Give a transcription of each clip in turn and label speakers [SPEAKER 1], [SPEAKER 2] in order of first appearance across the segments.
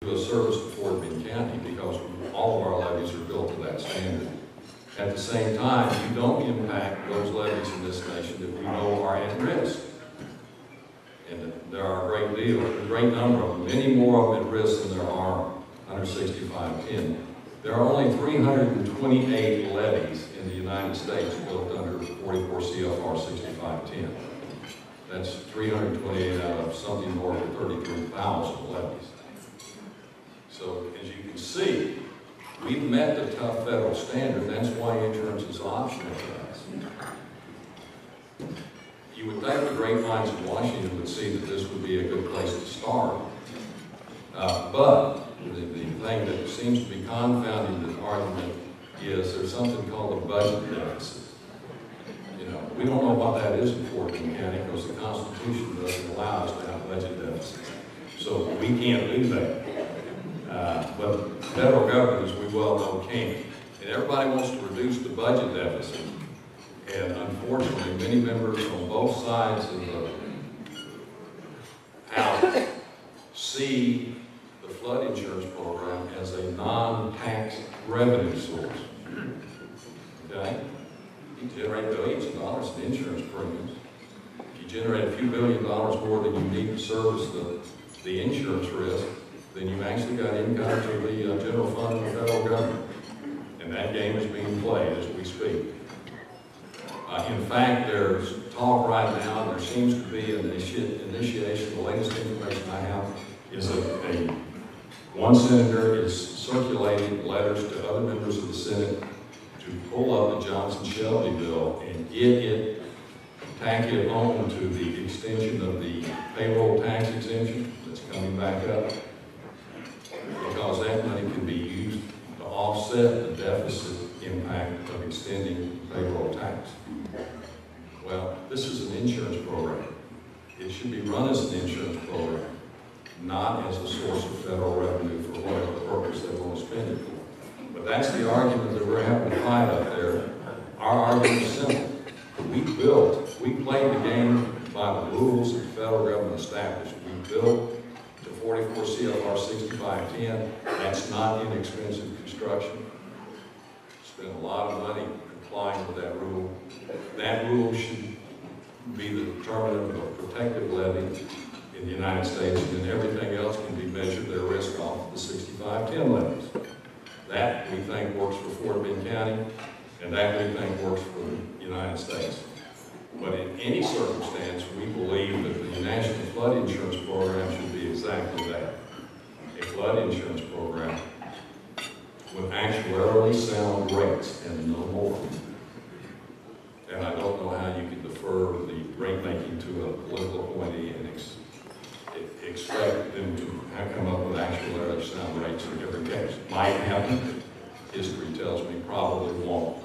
[SPEAKER 1] a service to Fort Bend County because all of our levies are built to that standard. At the same time, you don't impact those levies in this nation that we know are at risk. And there are a great number of them, many more of them at risk than there are under 6510. There are only 328 levies in the United States built under 44 CFR 6510. That's 328 out of something more than 33,000 levies. So as you can see, we've met the tough federal standard. That's why insurance is optional to us. You would think the great minds in Washington would see that this would be a good place to start. But the thing that seems to be confounding the argument is there's something called a budget deficit. You know, we don't know what that is in Fort Bend County because the Constitution doesn't allow us to have budget deficits. So we can't do that. But federal government, as we well know, can. And everybody wants to reduce the budget deficit. And unfortunately, many members on both sides of the House see the flood insurance program as a non-tax revenue source. Okay? You generate billions of dollars in insurance premiums. If you generate a few $1 billion more than you need to service the insurance risk, then you've actually got income to the general fund of the federal government. And that game is being played as we speak. In fact, there's talk right now, and there seems to be an initiation. The latest information I have is that one senator is circulating letters to other members of the Senate to pull up the Johnson-Shelby bill and tack it on to the extension of the payroll tax exemption that's coming back up, because that money can be used to offset the deficit impact of extending payroll tax. Well, this is an insurance program. It should be run as an insurance program, not as a source of federal revenue for whatever purpose they want to spend it for. But that's the argument that we're having to fight up there. Our argument is simple. We played the game by the rules that the federal government established. We built to 44 CFR 6510. That's not inexpensive construction. Spent a lot of money complying with that rule. That rule should be the determinant of a protective levy in the United States, and then everything else can be measured their risk off the 6510 levies. That we think works for Fort Bend County, and that we think works for the United States. But in any circumstance, we believe that the National Flood Insurance Program should be exactly that. A flood insurance program with actuarially sound rates and no more. And I don't know how you can defer the rate making to a political appointee and expect them to come up with actuarially sound rates in every case. Might happen. History tells me probably won't.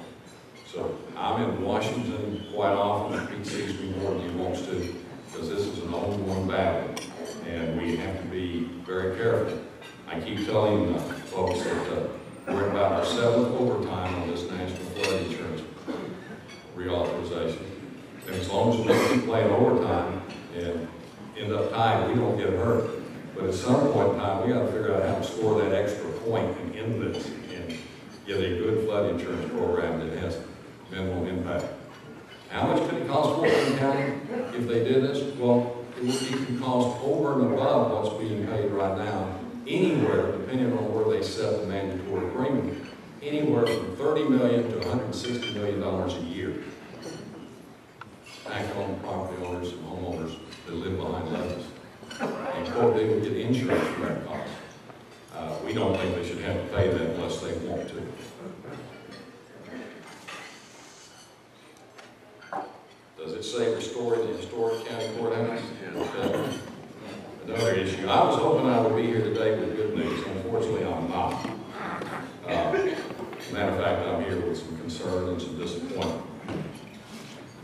[SPEAKER 1] So I'm in Washington quite often, and Pete sees me more than he wants to, because this is an ongoing battle, and we have to be very careful. I keep telling folks that we're about our 7th overtime on this national flood insurance reauthorization. And as long as we keep playing overtime and end up tied, we don't get hurt. But at some point in time, we got to figure out how to score that extra point and end this and get a good flood insurance program that has minimal impact. How much could it cost Fort Bend County if they did this? Well, it can cost over and above what's being paid right now, anywhere, depending on where they set the mandatory premium, anywhere from $30 million to $160 million a year. Back on property owners and homeowners that live behind levees. And quote, they would get insurance for that cost. We don't think they should have to pay that unless they want to. Does it say restoring the historic county courthouse? Okay. Another issue. I was hoping I would be here today with good news. Unfortunately, I'm not. Matter of fact, I'm here with some concern and some disappointment.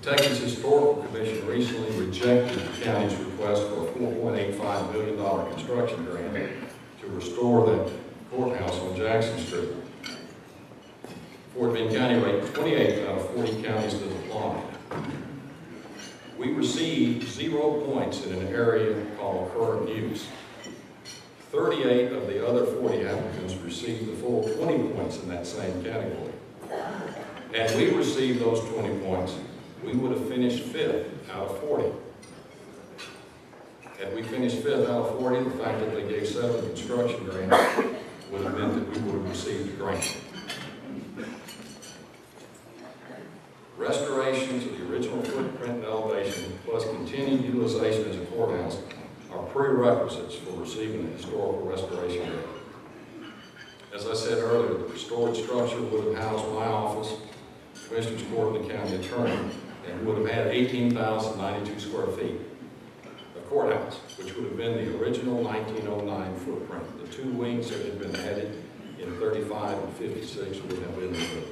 [SPEAKER 1] The Texas Historical Commission recently rejected the county's request for a $4.85 million construction grant to restore that courthouse on Jackson Street. Fort Bend County ranked 28 out of 40 counties that applied. We received 0 points in an area called current use. 38 of the other received the full 20 points in that same category. Had we received those 20 points, we would have finished 5th out of 40. Had we finished 5th out of 40, the fact that they gave 7 construction grants would have meant that we would have received the grant. Restoration to the original footprint and elevation, plus continued utilization as a courthouse, are prerequisites for receiving a historical restoration grant. As I said earlier, the restored structure would have housed my office, Commissioner's Court, and the County Attorney, and would have had 18,092 square feet. A courthouse, which would have been the original 1909 footprint. The 2 wings that had been added in 35 and 56 would have been removed.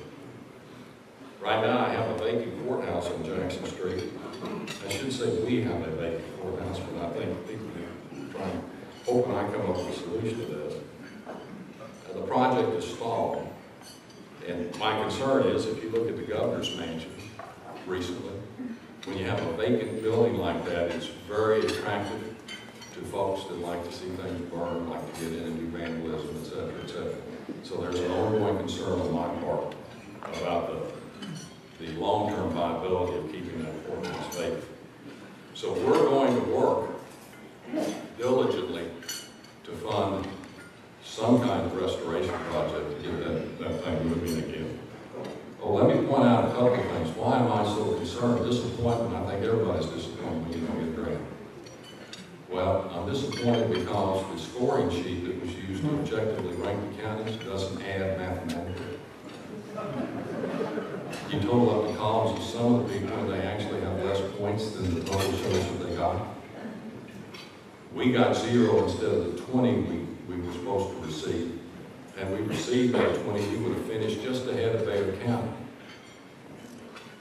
[SPEAKER 1] Right now, I have a vacant courthouse on Jackson Street. I should say we have a vacant courthouse, but I think people are hoping I come up with a solution to this. The project is stalled, and my concern is, if you look at the governor's mansion recently, when you have a vacant building like that, it's very attractive to folks that like to see things burn, like to get in and do vandalism, et cetera, et cetera. So there's an ongoing concern on my part about the long-term viability of keeping that courthouse vacant. So we're going to work diligently to fund some kind of restoration project to get that thing moving again. Oh, let me point out a couple of things. Why am I so concerned? Disappointment. I think everybody's disappointed when you don't get a grant. Well, I'm disappointed because the scoring sheet that was used to objectively rank the counties doesn't add mathematically. You total up the columns of some of the people, and they actually have less points than the total shows that they got. We got 0 instead of the 20 we were supposed to receive. And we received that 20, we would have finished just ahead of Baylor County.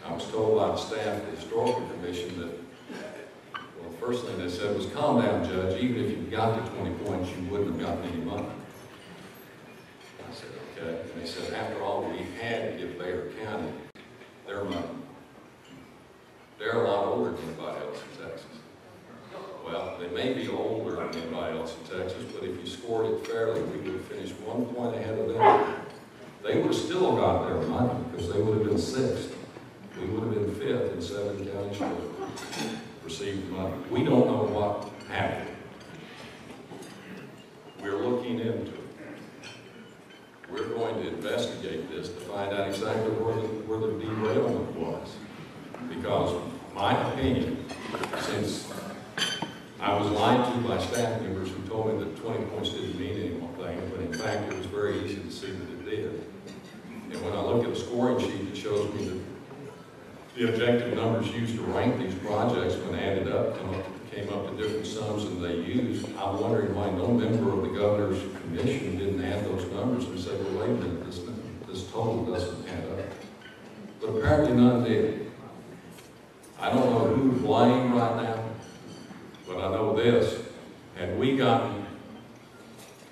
[SPEAKER 1] I was told by the staff of the Historical Commission that, well, the first thing they said was, calm down, Judge, even if you got the 20 points, you wouldn't have gotten any money. I said, okay. And they said, after all, we had to give Baylor County their money. They're a lot older than anybody else in Texas. Well, they may be older than anybody else in Texas, but if you scored it fairly, we would have finished 1 point ahead of them. They would have still got their money because they would have been 6th. We would have been 5th, and 7 counties would have received money. We don't know what happened. We're looking into it. We're going to investigate this to find out exactly where the derailment was. Because my opinion, since I was lied to by staff members who told me that 20 points didn't mean anything, but in fact it was very easy to see that it did. And when I look at the scoring sheet, it shows me that the objective numbers used to rank these projects, when added up, came up to different sums than they used. I'm wondering why no member of the governor's commission didn't add those numbers and say, well, wait a minute, this total doesn't add up. But apparently none did. I don't know who to blame right now, but I know this: had we gotten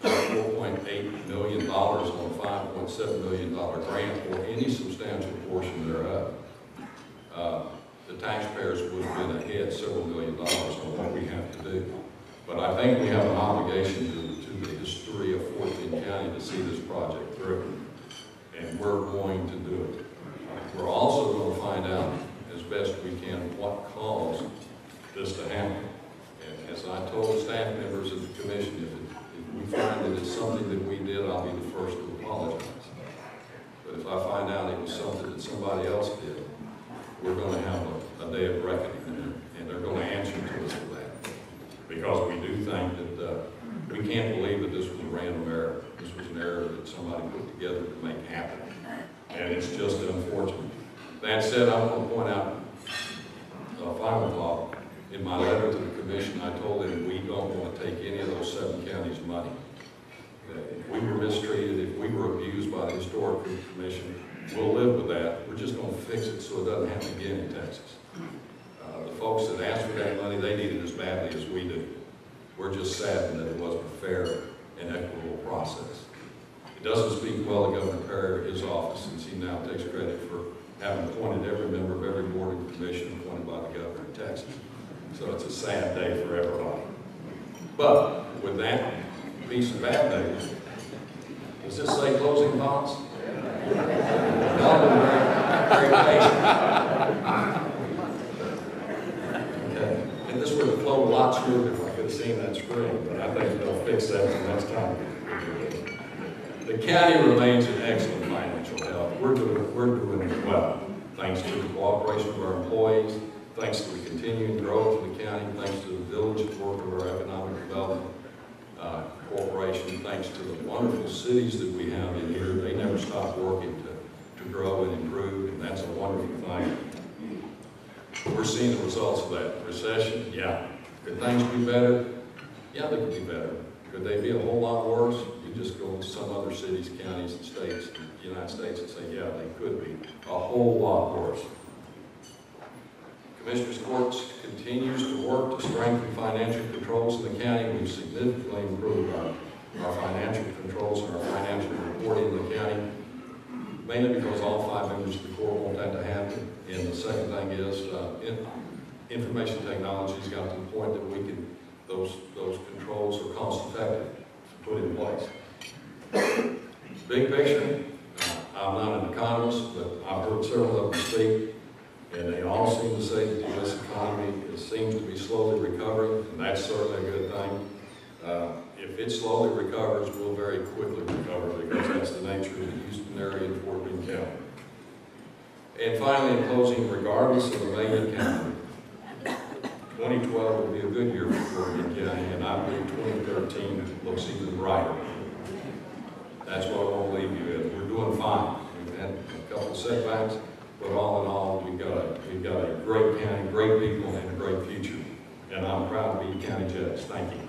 [SPEAKER 1] $4.8 million on a $5.7 million grant, or any substantial portion thereof, the taxpayers would have been ahead several $1 million on what we have to do. But I think we have an obligation to the history of 14th County to see this project through, and we're going to do it. We're also going to find out, as best we can, what caused this to happen. And as I told staff members of the commission, if we find that it's something that we did, I'll be the first to apologize. But if I find out it was something that somebody else did, we're going to have a day of reckoning, and they're going to answer to us for that. Because we do think that we can't believe that this was a random error. This was an error that somebody put together to make happen. And it's just unfortunate. That said, I want to point out a final thought. In my letter to the commission, I told them we don't want to take any of those 7 counties' money. If we were mistreated, if we were abused by the Historical Commission, we'll live with that. We're just going to fix it so it doesn't happen again in Texas. The folks that asked for that money, they need it as badly as we do. We're just saddened that it wasn't a fair and equitable process. It doesn't speak well of Governor Perry or his office, since he now takes credit for having appointed every member of every board and commission appointed by the governor in Texas. So it's a sad day for everybody. But with that piece of bad news, the Does this say closing thoughts? Y'all been very patient. Okay. And this would have flowed a lot smoother if I could have seen that screen, but I think they'll fix that the next time. The county remains in excellent financial health. We're doing well, thanks to the cooperation of our employees, thanks to the continuing growth of the county, thanks to the diligent work of our economic development corporation, thanks to the wonderful cities that we have in here. They never stop working to grow and improve, and that's a wonderful thing. We're seeing the results of that. Recession, yeah. Could things be better? Yeah, they could be better. Could they be a whole lot worse? You just go to some other cities, counties, and states in the United States and say, yeah, they could be a whole lot worse. Commissioners Court continues to work to strengthen financial controls in the county. We've significantly improved our financial controls and our financial reporting in the county, mainly because all 5 members of the court want that to happen. And the second thing is information technology's got to the point that we can, those controls are cost effective to put in place. Big picture, I'm not an economist, but I've heard several of them speak. And they all seem to say that the U.S. economy seems to be slowly recovering, and that's certainly a good thing. If it slowly recovers, we'll very quickly recover because that's the nature of the Houston area and Fort Bend County. And finally, in closing, regardless of the May calendar, 2012 will be a good year for Fort Bend County, and I believe 2013 looks even brighter. That's what I want to leave you with. We're doing fine. We've had a couple of setbacks. But all in all, we've got a great county, great people, and a great future. And I'm proud to be county judge. Thank you.